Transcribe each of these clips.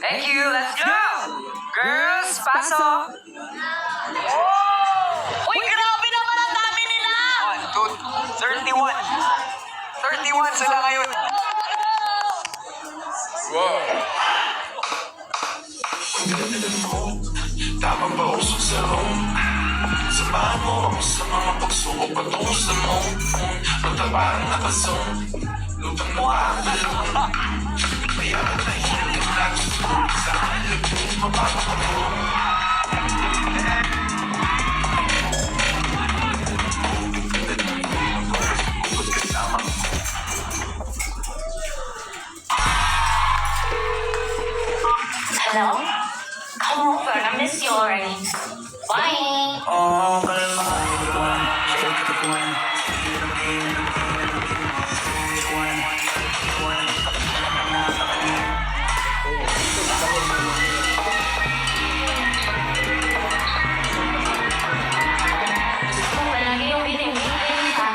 Thank you. Let's go. Girls, pasok. Uy, grabe naman ang dami nila! 1, 2, 31. 31 sila ngayon. Wow. Tamang pausok sa room. Samahan mo ako sa mga pagsubok patungo sa moon. Pagtaparang nakazone. Lutang na pagdalong. Mayaman na hilang ang nagsusunod. Sa akin lagpun mapapapagod. Hello? Come over, I miss you already. Bye! Oh, kalmahan. Shake the one. Kung palagi yung binibigay ka.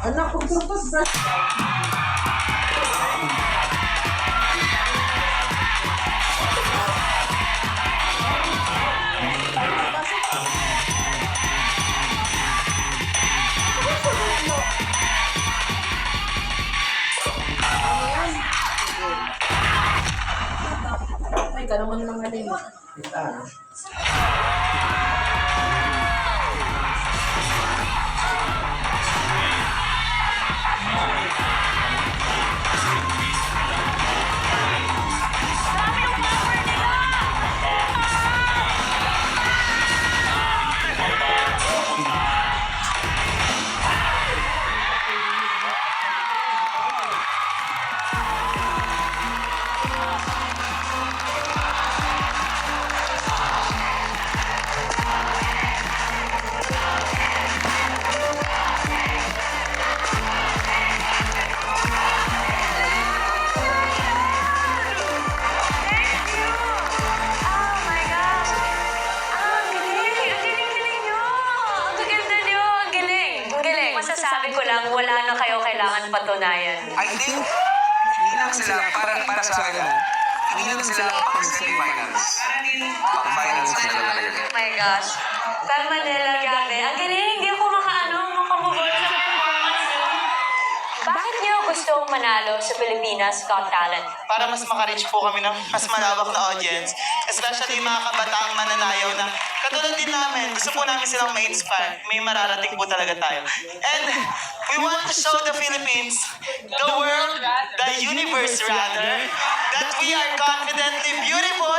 Anak, kung tutos ba? Ay, ka naman lang natin. Oh my gosh! Ang galing! Ang galing-galing nyo! Ang gaganda nyo! Ang galing! Ang galing! Masasabi ko lang, wala na kayo kailangan patunayan. I think, hindi lang sila, para sa akin, hindi lang sila pang semi-finals. Pang finals na sila talaga. Oh my gosh. Pero Manila, grabe. Ang galing. Hindi ako makamubol sa performance nyo. Bakit nyo gustong manalo sa Pilipinas Got Talent? Para mas makareach po kami ng mas malawak na audience. Especially yung mga kabataang mananayaw na katulad din namin. Gusto po namin silang ma-inspire. May mararating po talaga tayo. And we want to show the Philippines, the world, the universe rather, that we are confidently beautiful